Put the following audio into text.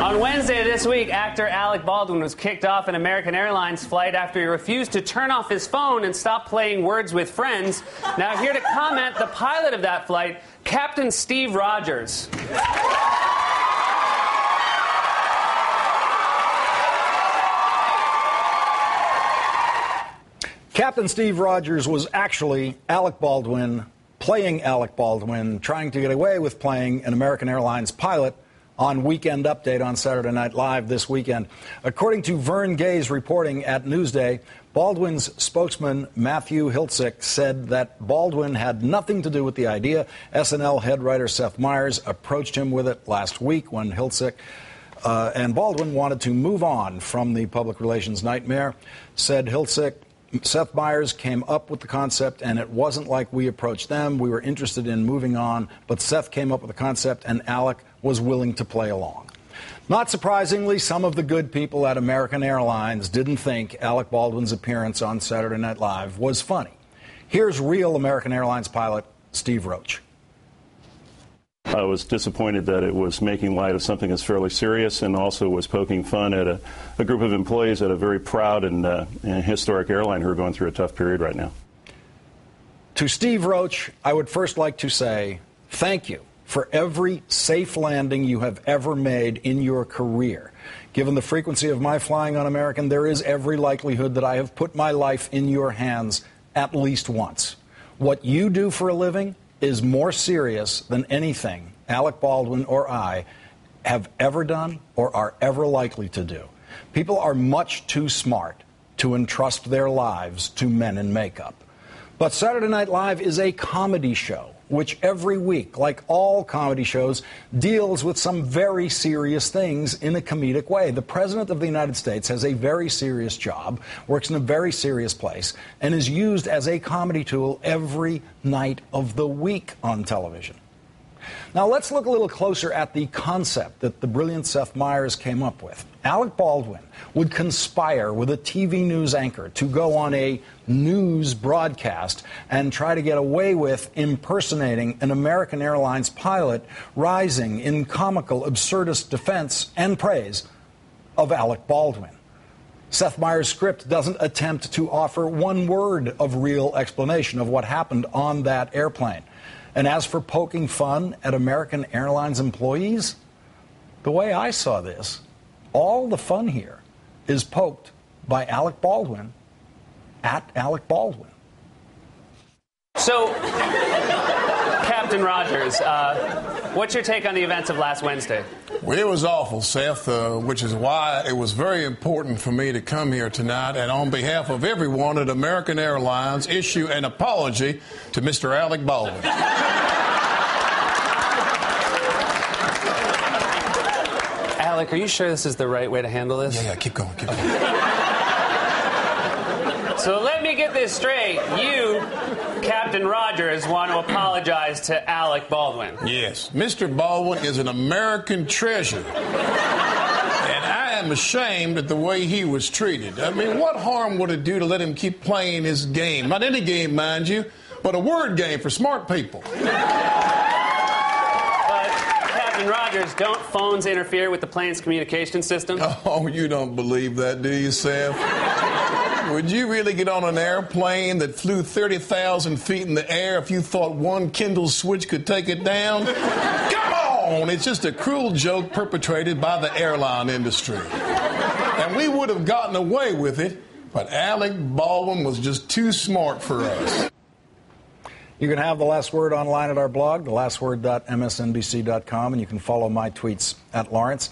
On Wednesday this week, actor Alec Baldwin was kicked off an American Airlines flight after he refused to turn off his phone and stop playing Words with Friends. Now here to comment, the pilot of that flight, Captain Steve Rogers. Captain Steve Rogers was actually Alec Baldwin, playing Alec Baldwin, trying to get away with playing an American Airlines pilot on Weekend Update on Saturday Night Live this weekend. According to Vern Gay's reporting at Newsday, Baldwin's spokesman, Matthew Hiltzik, said that Baldwin had nothing to do with the idea. SNL head writer Seth Meyers approached him with it last week when Hiltzik and Baldwin wanted to move on from the public relations nightmare. Said Hiltzik, Seth Meyers came up with the concept, and it wasn't like we approached them. We were interested in moving on, but Seth came up with the concept, and Alec was willing to play along. Not surprisingly, some of the good people at American Airlines didn't think Alec Baldwin's appearance on Saturday Night Live was funny. Here's real American Airlines pilot Steve Roach. I was disappointed that it was making light of something that's fairly serious and also was poking fun at a group of employees at a very proud and historic airline who are going through a tough period right now. To Steve Roach, I would first like to say thank you for every safe landing you have ever made in your career. Given the frequency of my flying on American, there is every likelihood that I have put my life in your hands at least once. What you do for a living is more serious than anything Alec Baldwin or I have ever done or are ever likely to do. People are much too smart to entrust their lives to men in makeup. But Saturday Night Live is a comedy show, which every week, like all comedy shows, deals with some very serious things in a comedic way. The President of the United States has a very serious job, works in a very serious place, and is used as a comedy tool every night of the week on television. Now let's look a little closer at the concept that the brilliant Seth Meyers came up with. Alec Baldwin would conspire with a TV news anchor to go on a news broadcast and try to get away with impersonating an American Airlines pilot, rising in comical, absurdist defense and praise of Alec Baldwin. Seth Meyers' script doesn't attempt to offer one word of real explanation of what happened on that airplane. And as for poking fun at American Airlines employees, the way I saw this, all the fun here is poked by Alec Baldwin at Alec Baldwin. So, Captain Rogers, what's your take on the events of last Wednesday? Well, it was awful, Seth, which is why it was very important for me to come here tonight and on behalf of everyone at American Airlines issue an apology to Mr. Alec Baldwin. Alec, are you sure this is the right way to handle this? Yeah, keep going, keep going. So let me get this straight. You, Captain Rogers, want to apologize to Alec Baldwin. Yes, Mr. Baldwin is an American treasure. And I am ashamed at the way he was treated. I mean, what harm would it do to let him keep playing his game? Not any game, mind you, but a word game for smart people. Captain Rogers, don't phones interfere with the plane's communication system? Oh, you don't believe that, do you, Seth? Would you really get on an airplane that flew 30,000 feet in the air if you thought one Kindle switch could take it down? Come on! It's just a cruel joke perpetrated by the airline industry. And we would have gotten away with it, but Alec Baldwin was just too smart for us. You can have the last word online at our blog, thelastword.msnbc.com, and you can follow my tweets at Lawrence.